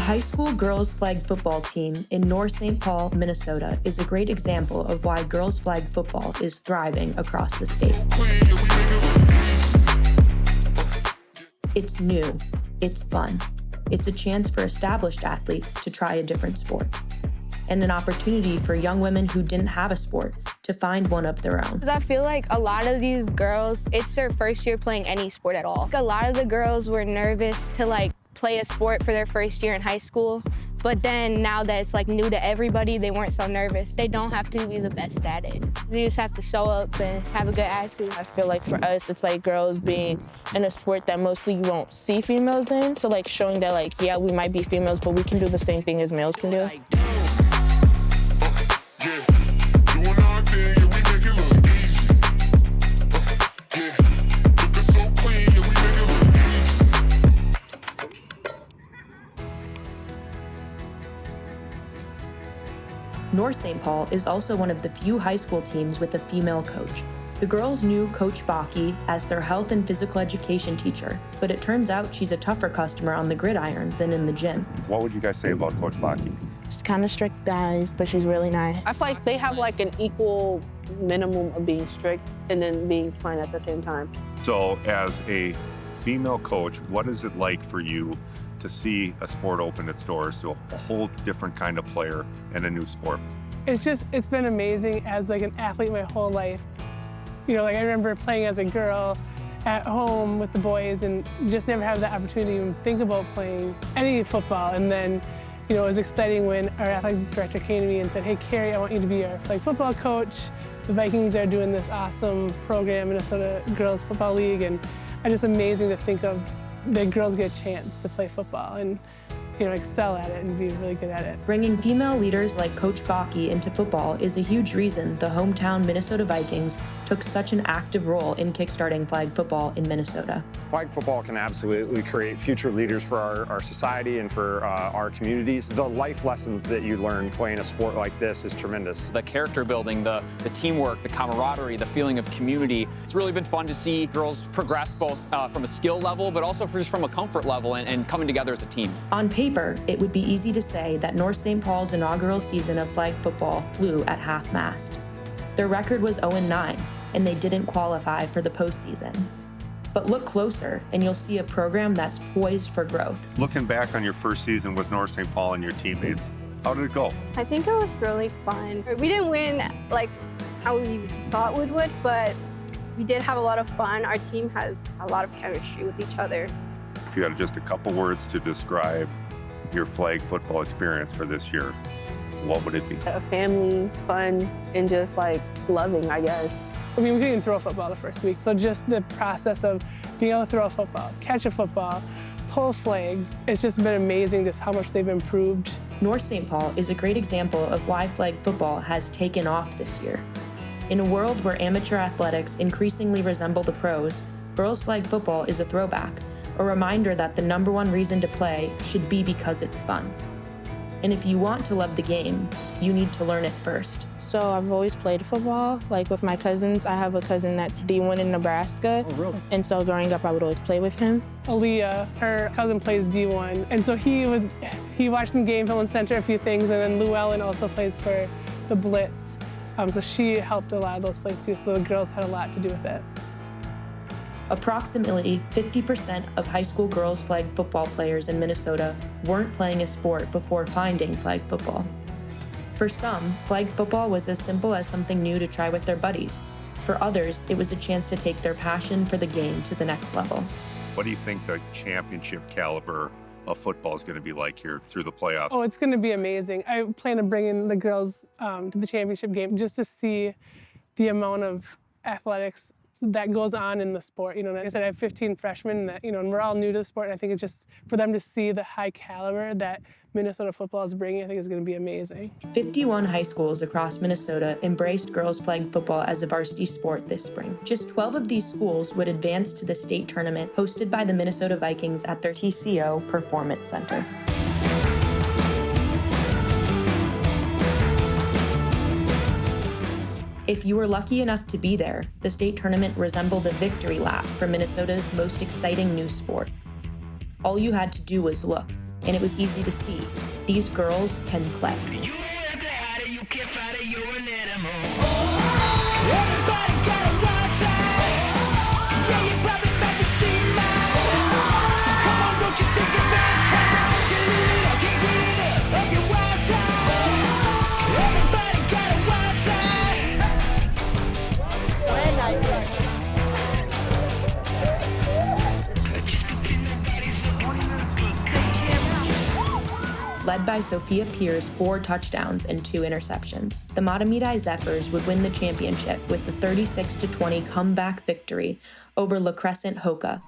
high school girls flag football team in North St. Paul, Minnesota is a great example of why girls flag football is thriving across the state. It's new, it's fun, it's a chance for established athletes to try a different sport, and an opportunity for young women who didn't have a sport to find one of their own. I feel like a lot of these girls, it's their first year playing any sport at all. A lot of the girls were nervous to play a sport for their first year in high school, but then now that it's new to everybody, they weren't so nervous. They don't have to be the best at it. They just have to show up and have a good attitude. I feel like for us, it's girls being in a sport that mostly you won't see females in. So showing that yeah, we might be females, but we can do the same thing as males can do. North St. Paul is also one of the few high school teams with a female coach. The girls knew Coach Boche as their health and physical education teacher, but it turns out she's a tougher customer on the gridiron than in the gym. What would you guys say about Coach Boche? She's kind of strict, guys, but she's really nice. I feel like they have an equal minimum of being strict and then being fun at the same time. So as a female coach, what is it like for you to see a sport open its doors to a whole different kind of player and a new sport? It's been amazing as an athlete my whole life. I remember playing as a girl at home with the boys and just never have the opportunity to even think about playing any football. And then, it was exciting when our athletic director came to me and said, "Hey, Carrie, I want you to be our football coach. The Vikings are doing this awesome program, Minnesota Girls Football League." And it's just amazing to think of the girls get a chance to play football and excel at it and be really good at it. Bringing female leaders like Coach Boche into football is a huge reason the hometown Minnesota Vikings took such an active role in kickstarting flag football in Minnesota. Flag football can absolutely create future leaders for our society and for our communities. The life lessons that you learn playing a sport like this is tremendous. The character building, the teamwork, the camaraderie, the feeling of community. It's really been fun to see girls progress both from a skill level, but also just from a comfort level and coming together as a team. On paper, it would be easy to say that North St. Paul's inaugural season of flag football flew at half-mast. Their record was 0-9, and they didn't qualify for the postseason. But look closer, and you'll see a program that's poised for growth. Looking back on your first season with North St. Paul and your teammates, how did it go? I think it was really fun. We didn't win how we thought we would, but we did have a lot of fun. Our team has a lot of chemistry with each other. If you had just a couple words to describe your flag football experience for this year, what would it be? A family, fun, and just loving, I guess. We couldn't even throw a football the first week, so just the process of being able to throw a football, catch a football, pull flags, it's just been amazing just how much they've improved. North St. Paul is a great example of why flag football has taken off this year. In a world where amateur athletics increasingly resemble the pros, girls flag football is a throwback, a reminder that the number one reason to play should be because it's fun. And if you want to love the game, you need to learn it first. So I've always played football, with my cousins. I have a cousin that's D1 in Nebraska. Oh, really? And so growing up, I would always play with him. Aaliyah, her cousin plays D1. And so he watched some game film and sent her a few things. And then Llewellyn also plays for the Blitz. So she helped a lot of those plays too. So the girls had a lot to do with it. Approximately 50% of high school girls flag football players in Minnesota weren't playing a sport before finding flag football. For some, flag football was as simple as something new to try with their buddies. For others, it was a chance to take their passion for the game to the next level. What do you think the championship caliber of football is going to be like here through the playoffs? Oh, it's going to be amazing. I plan to bring in the girls to the championship game just to see the amount of athletics that goes on in the sport. Like I said, I have 15 freshmen that, and we're all new to the sport. And I think it's just for them to see the high caliber that Minnesota football is bringing, I think is going to be amazing. 51 high schools across Minnesota embraced girls flag football as a varsity sport this spring. Just 12 of these schools would advance to the state tournament hosted by the Minnesota Vikings at their TCO Performance Center. If you were lucky enough to be there, the state tournament resembled a victory lap for Minnesota's most exciting new sport. All you had to do was look, and it was easy to see. These girls can play. Led by Sophia Pierce, 4 touchdowns and 2 interceptions. The Mahtomedi Zephyrs would win the championship with the 36-20 comeback victory over La Crescent Hoka.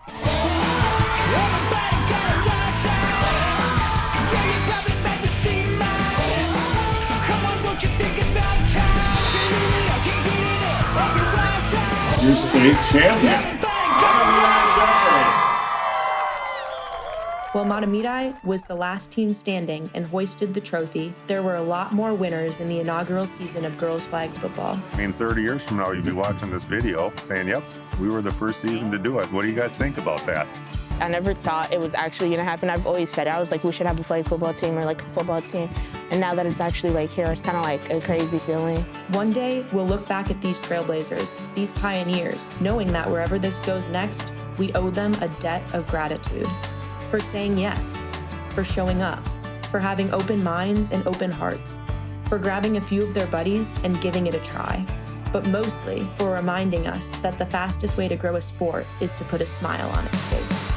Your state champion. While Mahtomedi was the last team standing and hoisted the trophy, there were a lot more winners in the inaugural season of girls flag football. I mean, 30 years from now, you'll be watching this video saying, yep, we were the first season to do it. What do you guys think about that? I never thought it was actually gonna happen. I've always said it. I was like, we should have a flag football team or like a football team. And now that it's actually like here, it's kind of like a crazy feeling. One day, we'll look back at these trailblazers, these pioneers, knowing that wherever this goes next, we owe them a debt of gratitude. For saying yes, for showing up, for having open minds and open hearts, for grabbing a few of their buddies and giving it a try, but mostly for reminding us that the fastest way to grow a sport is to put a smile on its face.